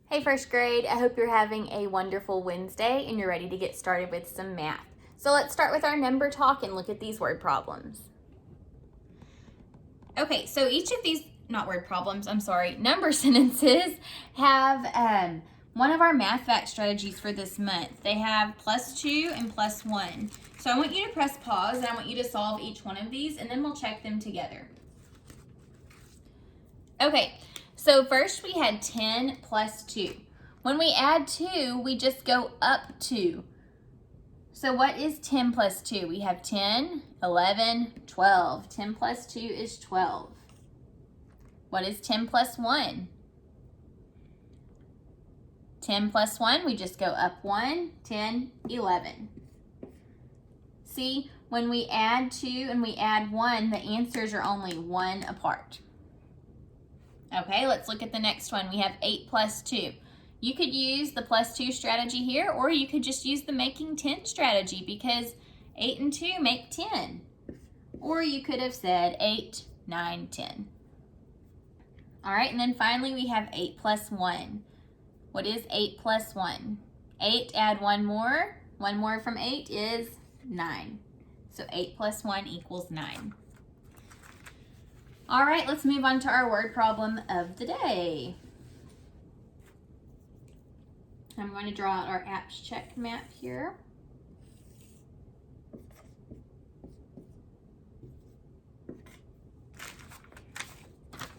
Hey first grade, I hope you're having a wonderful Wednesday and you're ready to get started with some math. So let's start with our number talk and look at these word problems. Okay, so each of these, number sentences have one of our math fact strategies for this month. They have +2 and +1. So I want you to press pause and I want you to solve each one of these and then we'll check them together. Okay, so first we had 10 plus 2. When we add 2, we just go up 2. So what is 10 plus 2? We have 10, 11, 12. 10 plus 2 is 12. What is 10 plus 1? 10 plus 1, we just go up 1, 10, 11. See, when we add 2 and we add 1, the answers are only 1 apart. Okay, let's look at the next one. We have 8 plus 2. You could use the +2 strategy here, or you could just use the making 10 strategy because 8 and 2 make 10. Or you could have said 8, 9, 10. All right, and then finally we have 8 plus 1. What is 8 plus 1? 8, add 1 more. 1 more from 8 is 9. So 8 plus 1 equals 9. All right, let's move on to our word problem of the day. I'm going to draw out our apps check map here.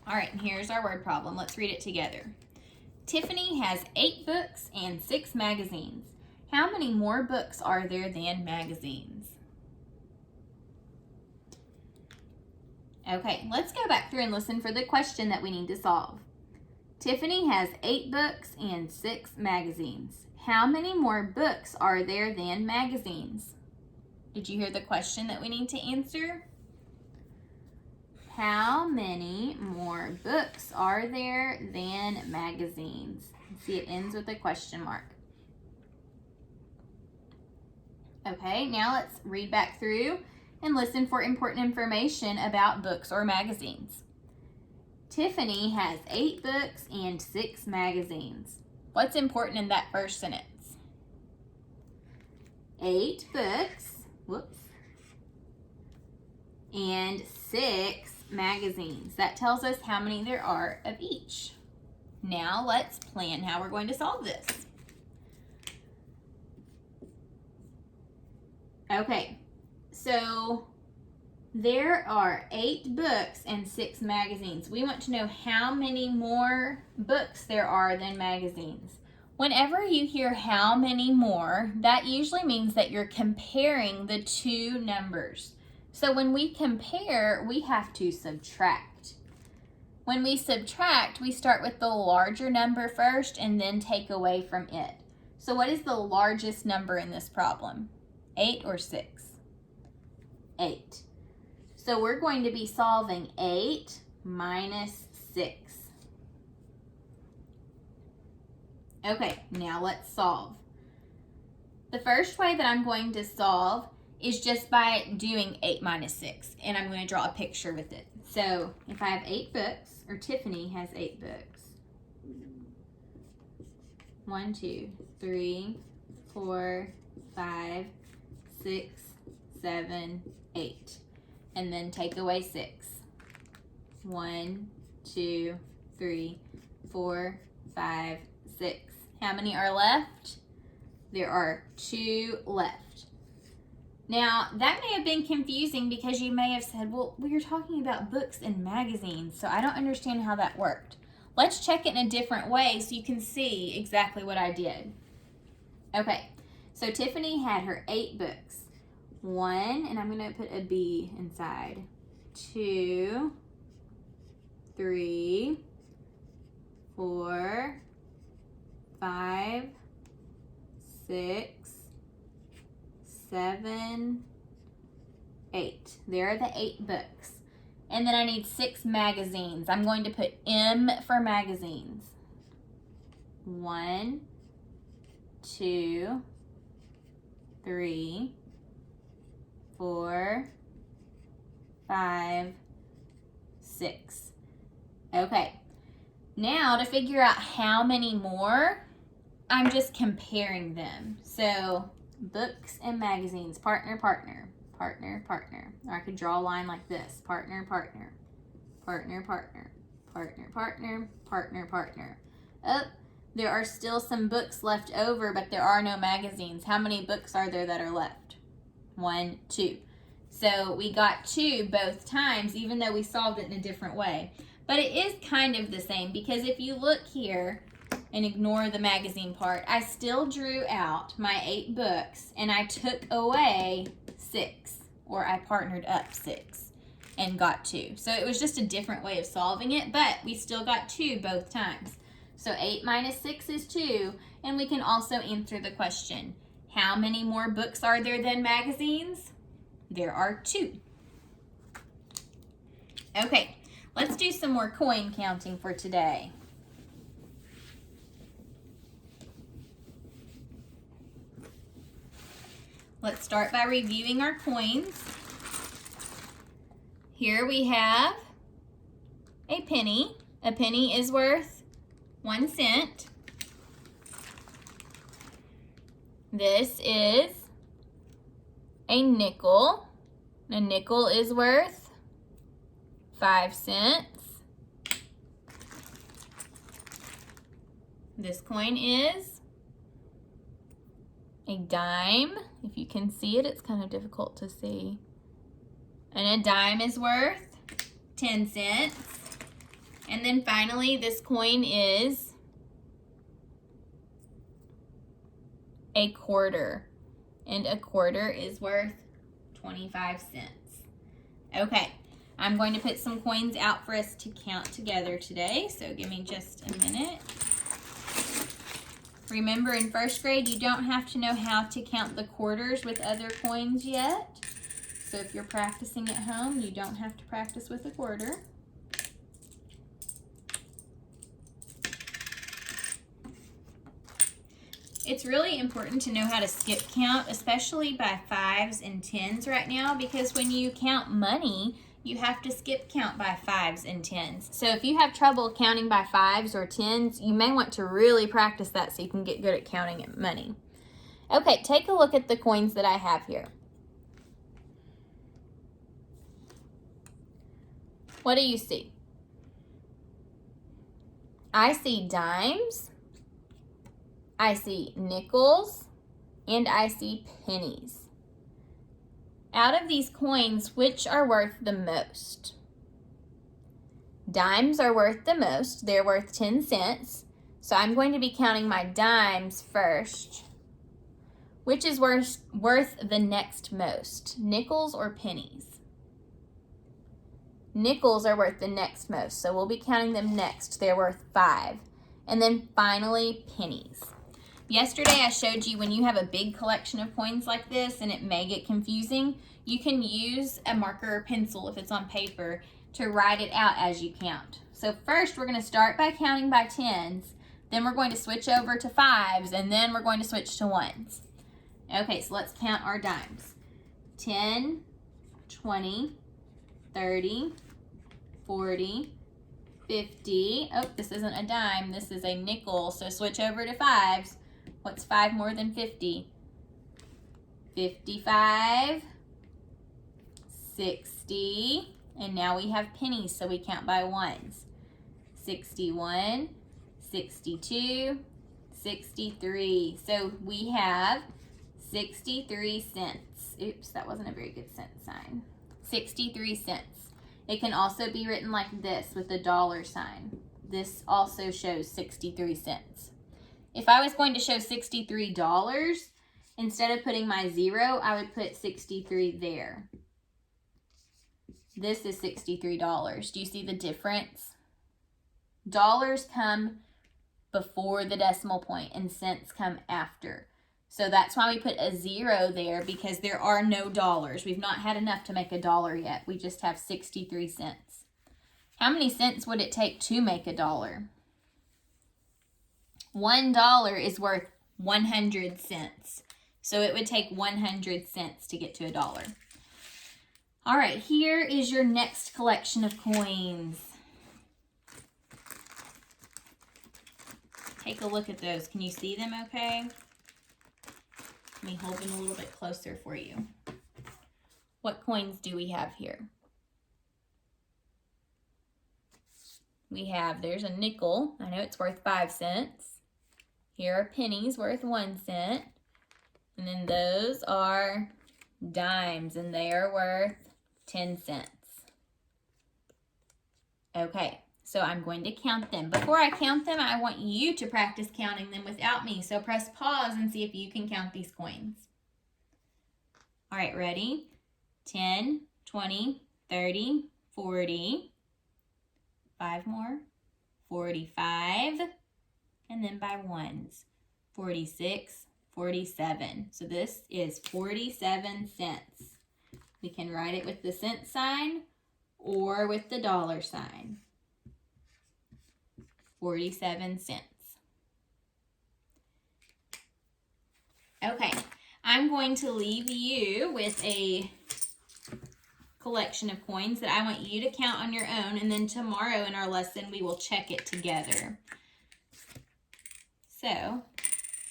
All right, and here's our word problem. Let's read it together. Tiffany has 8 books and 6 magazines. How many more books are there than magazines? Okay, let's go back through and listen for the question that we need to solve. Tiffany has 8 books and 6 magazines. How many more books are there than magazines? Did you hear the question that we need to answer? How many more books are there than magazines? See, it ends with a question mark. Okay, now let's read back through and listen for important information about books or magazines. Tiffany has 8 books and 6 magazines. What's important in that first sentence? 8 books, and 6 magazines. That tells us how many there are of each. Now let's plan how we're going to solve this. Okay, so there are 8 books and 6 magazines. We want to know how many more books there are than magazines. Whenever you hear how many more, that usually means that you're comparing the two numbers. So when we compare, we have to subtract. When we subtract, we start with the larger number first and then take away from it. So what is the largest number in this problem? 8 or 6? 8. So we're going to be solving 8 minus 6. Okay, now let's solve. The first way that I'm going to solve is just by doing 8 minus 6, and I'm going to draw a picture with it. So if I have 8 books, or Tiffany has 8 books, 1, 2, 3, 4, 5, 6, 7, 8. And then take away 6. 1, 2, 3, 4, 5, 6. How many are left? There are 2 left. Now, that may have been confusing because you may have said, well, you're talking about books and magazines, so I don't understand how that worked. Let's check it in a different way so you can see exactly what I did. Okay, so Tiffany had her 8 books. 1, and I'm going to put a B inside. 2, 3, 4, 5, 6, 7, 8. There are the 8 books. And then I need 6 magazines. I'm going to put M for magazines. 1, 2, 3, 4, 5, 6. Okay. Now to figure out how many more, I'm just comparing them. So books and magazines, partner, partner, partner, partner. Or I could draw a line like this, partner, partner, partner, partner, partner, partner, partner, partner. Oh, there are still some books left over, but there are no magazines. How many books are there that are left? 1, 2. So we got 2 both times, even though we solved it in a different way. But it is kind of the same, because if you look here and ignore the magazine part, I still drew out my 8 books and I took away 6, or I partnered up 6 and got 2. So it was just a different way of solving it, but we still got 2 both times. So 8 minus 6 is 2, and we can also answer the question, how many more books are there than magazines? There are 2. Okay, let's do some more coin counting for today. Let's start by reviewing our coins. Here we have a penny. A penny is worth 1 cent. This is a nickel. A nickel is worth 5 cents. This coin is a dime. If you can see it, it's kind of difficult to see. And a dime is worth 10 cents. And then finally, this coin is a quarter. And a quarter is worth 25 cents. Okay, I'm going to put some coins out for us to count together today, so give me just a minute. Remember, in first grade, you don't have to know how to count the quarters with other coins yet. So if you're practicing at home, you don't have to practice with a quarter. It's really important to know how to skip count, especially by 5s and 10s right now, because when you count money, you have to skip count by 5s and 10s. So if you have trouble counting by 5s or 10s, you may want to really practice that so you can get good at counting money. Okay, take a look at the coins that I have here. What do you see? I see dimes, I see nickels, and I see pennies. Out of these coins, which are worth the most? Dimes are worth the most. They're worth 10 cents. So I'm going to be counting my dimes first. Which is worth the next most? Nickels or pennies? Nickels are worth the next most, so we'll be counting them next. They're worth 5. And then finally, pennies. Yesterday I showed you when you have a big collection of coins like this and it may get confusing, you can use a marker or pencil if it's on paper to write it out as you count. So first we're going to start by counting by 10s, then we're going to switch over to 5s, and then we're going to switch to 1s. Okay, so let's count our dimes. 10, 20, 30, 40, 50. Oh, this isn't a dime, this is a nickel, so switch over to 5s. What's 5 more than 50? 55, 60, and now we have pennies, so we count by 1s. 61, 62, 63. So we have 63 cents. Oops, that wasn't a very good cent sign. 63 cents. It can also be written like this with a dollar sign. This also shows 63 cents. If I was going to show $63, instead of putting my 0, I would put 63 there. This is $63. Do you see the difference? Dollars come before the decimal point and cents come after. So that's why we put a 0 there, because there are no dollars. We've not had enough to make a dollar yet. We just have 63 cents. How many cents would it take to make a dollar? $1 is worth 100 cents. So it would take 100 cents to get to a dollar. All right, here is your next collection of coins. Take a look at those. Can you see them okay? Let me hold them a little bit closer for you. What coins do we have here? We have, there's a nickel. I know it's worth 5 cents. Here are pennies worth 1 cent. And then those are dimes, and they are worth 10 cents. Okay, so I'm going to count them. Before I count them, I want you to practice counting them without me. So press pause and see if you can count these coins. All right, ready? 10, 20, 30, 40. 5 more. 45. And then by ones. 46, 47. So this is 47 cents. We can write it with the cent sign or with the dollar sign. 47 cents. Okay, I'm going to leave you with a collection of coins that I want you to count on your own, and then tomorrow in our lesson we will check it together. So,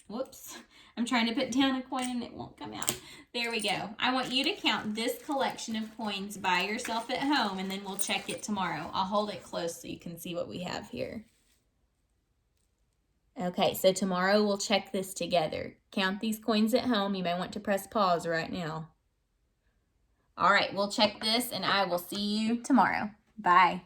whoops, I'm trying to put down a coin and it won't come out. There we go. I want you to count this collection of coins by yourself at home, and then we'll check it tomorrow. I'll hold it close so you can see what we have here. Okay, so tomorrow we'll check this together. Count these coins at home. You may want to press pause right now. All right, we'll check this, and I will see you tomorrow. Bye.